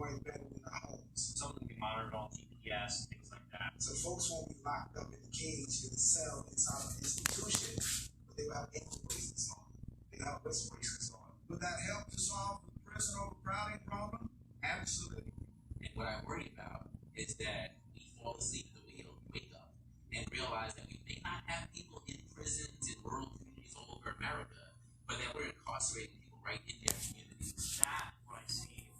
right better in their homes. Some of them be monitored on GPS, things like that. So folks won't be locked up in the cage in the cell inside of an institution, but they will have ankle bracelets on. They have wrist bracelets on. Would that help to solve the prison overcrowding problem? Absolutely. And what I worry about is that we fall asleep at the wheel, wake up, and realize that we may not have people in prisons in rural communities all over America, but that we're incarcerating people right in their communities. That, what I see,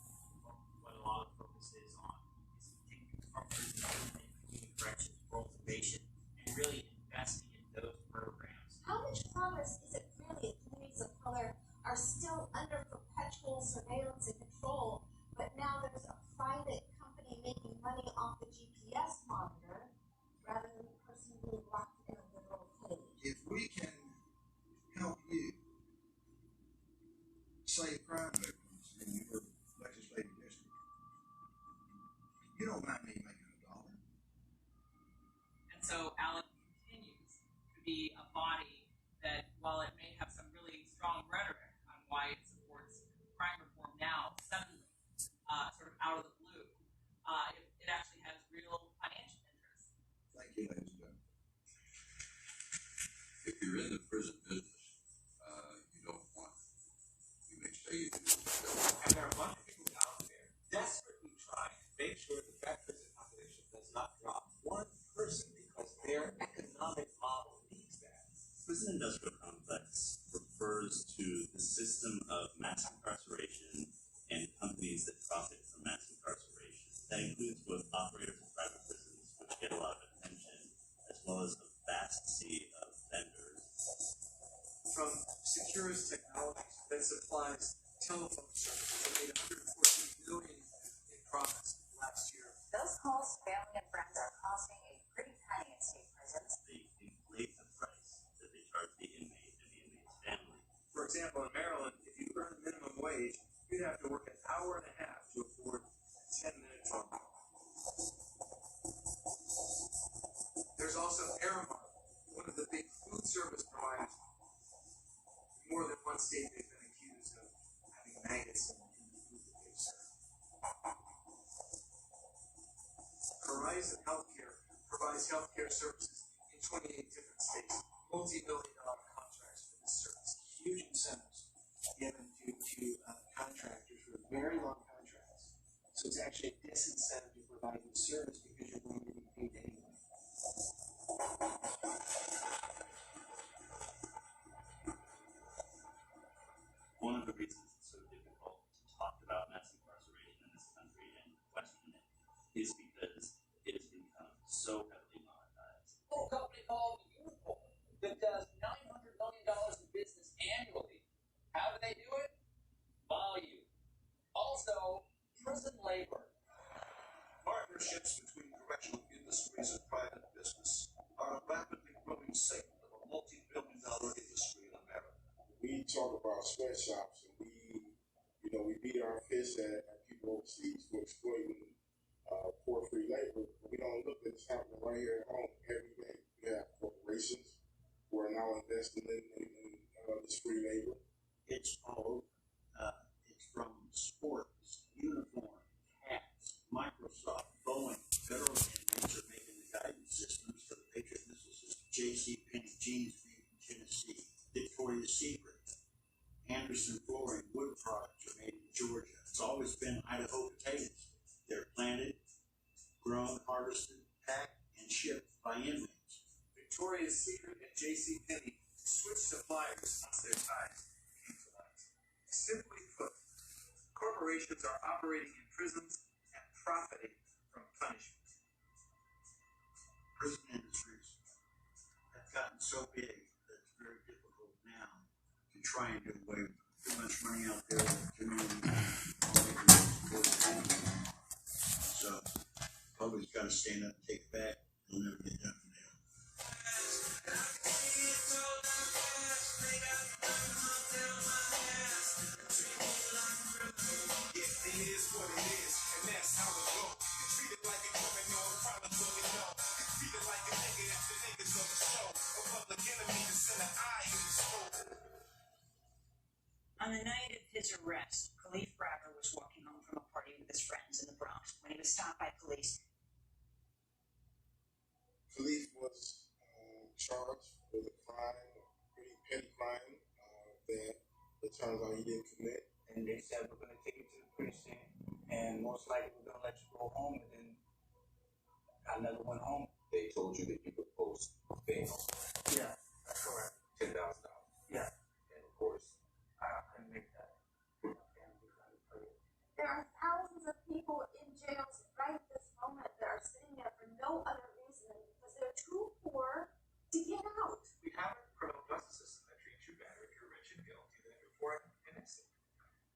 what a lot of focus is on, is taking our prison and community corrections, rural probation, and really investing in those programs. How much progress is it really if communities of color are still under perpetual surveillance and control, but now there's a private company making money off the GPS monitor rather than the person being locked in a literal cage? If we can help you save crime victims in your legislative district, you don't mind me making $1. And so Allen continues to be a body that, while it may have some really strong rhetoric on why it supports crime reform now, suddenly, sort of out of the blue, it actually has real financial interests. Thank you, ladies and gentlemen. If you're in the prison business, you don't want it. You may say you do. And there are a bunch of people out there desperately trying to make sure that that prison population does not drop one person because their economic model needs that. Prison industrial complex refers to the system of mass incarceration and companies that profit from mass incarceration. That includes both operators of private prisons, which get a lot of attention, as well as a vast sea of vendors. From Securus Technologies that supplies telephone services that made $114 million in profits last year. Those calls, family and friends are costing a pretty penny in state prisons. They inflate the price that they charge the inmate and the inmate's family. For example, in Maryland, if you earn minimum wage, you'd have to work an hour and a half to afford a 10-minute phone call. There's also Aramark, one of the big food service providers. In more than one state, they've been accused of having maggots in the food that they serve. Horizon Healthcare provides healthcare services in 28 different states, multi-million-dollar contracts for this service. Huge incentives given to contractors for very long contracts. So it's actually a disincentive to provide the service because you're going to be paid anyway. One of the reasons it's so difficult to talk about mass incarceration in this country and question it is because it has become so heavily monetized. A company called Unicorn that does $900 million in business annually. How do they do it? Volume. Also, prison labor. Partnerships between correctional industries and private business are a rapidly growing segment of a multi-billion-dollar industry in America. We talk about sweatshops and we beat our fists at people overseas for exploiting poor free labor. We don't look at what's happening right here at home every day. We have corporations who are now investing in this free labor. It's all it's from sports, uniform, hats, Microsoft, Boeing, federal inmates are making the guidance systems for the Patriot missile system. J.C.Penney jeans made in Tennessee, Victoria's Secret, Anderson flooring, wood products are made in Georgia. It's always been Idaho potatoes. They're planted, grown, harvested, packed, and shipped by inmates. Victoria's Secret and J.C.Penney switched suppliers once their ties came to light. Simply put, corporations are operating in prisons and profiting from punishment. Prison industries have gotten so big that it's very difficult now to try and do away with too much money out there in the community. So, public's got to stand up and take it back. It'll never get done from there. On the night of his arrest, Khalif Bragger was walking home from a party with his friends in was stopped by police. Police was charged with a crime, a pretty petty crime that it turns out he didn't commit. And they said, we're going to take you to the precinct, and most likely we're going to let you go home. And then I never went home. They told you that you could post bail. Yeah, that's correct. $10,000. Yeah. And of course, I couldn't make that. There are thousands of people in jails right this moment that are sitting there for no other reason than because they're too poor to get out. We have a criminal justice system that treats you better if you're rich and guilty than if you're poor and innocent.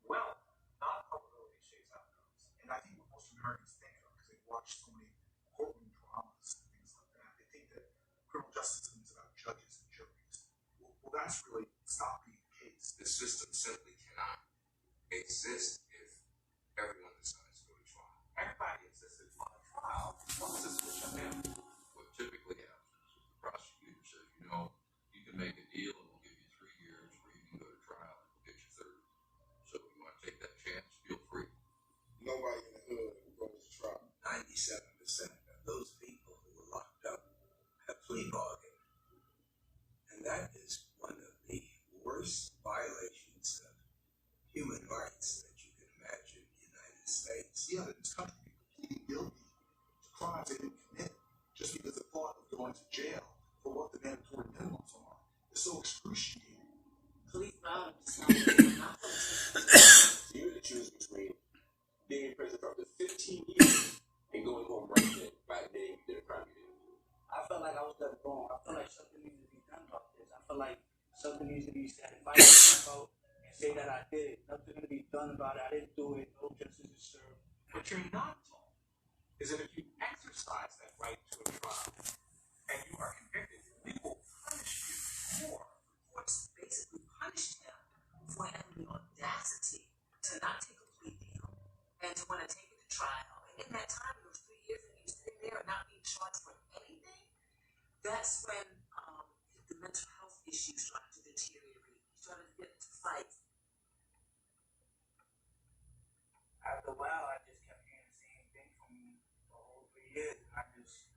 Well, not probability shapes outcomes. And I think what most Americans think of, because they've watched so many courtroom dramas and things like that, they think that criminal justice system is about judges and juries. Well, that's really stopped being the case. the system simply cannot exist if everyone decides to go to trial. Everybody insisted on a trial. One system will shut down. What typically happens is the prosecutor says, you can make a deal and we'll give you 3 years, or you can go to trial and we'll get you 30. So if you want to take that chance, feel free. Nobody in the hood goes to trial. 97% of those people who were locked up have plea bargained. And that is one of the worst violations of human rights that you can imagine in the United States. Yeah, in this country, people pleading guilty to crimes they didn't commit just because the thought of going to jail for what the mandatory minimums are is so excruciating. Police allowed him to stop not So you had to choose between being in prison for up to 15 years and going home right then, by the day you did a crime you didn't do. I felt like I was done wrong. I felt like something needs to be done about this. I feel like something needs to be said. If I about and say that I did it, nothing's going to be done about it. I didn't do it. No justice is served. What you're not told is that if you exercise that right to a trial and you are convicted, we will punish you more. Courts basically punished him for having the audacity to not take a plea deal and to want to take it to trial. And in that time, it was 3 years and he was sitting there and not being charged for anything. That's when the mental health issues started to deteriorate. He started to get into fights. After a while, I just kept hearing the same thing from the whole 3 years. And I just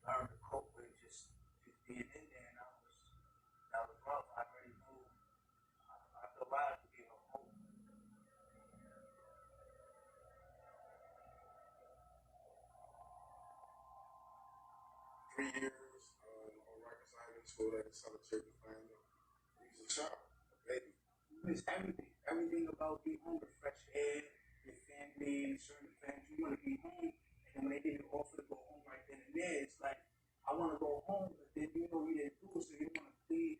learned to cope with just being in there. And that was rough. I already knew. After a while, I gave up hope. 3 years on Rikers Island, told at a solitary confinement. He was a child, a baby. It's everything. Everything about being home, the fresh air, your family, certain friends. You want to be home. And then when they didn't offer to go home right then and there, it's like, I want to go home, but then you know you didn't do it, so you want to plead,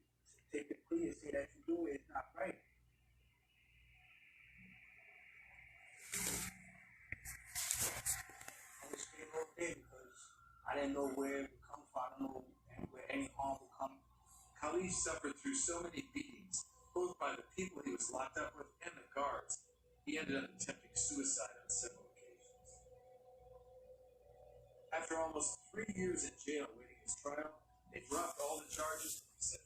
take the plea and say that you do it. It's not right. I was scared all day because I didn't know where it would come from. I don't know where any harm would come. Khalid suffered through so many beatings, both by the people he was locked up with and the guards. He ended up attempting suicide on several occasions. After almost 3 years in jail waiting his trial, they dropped all the charges and set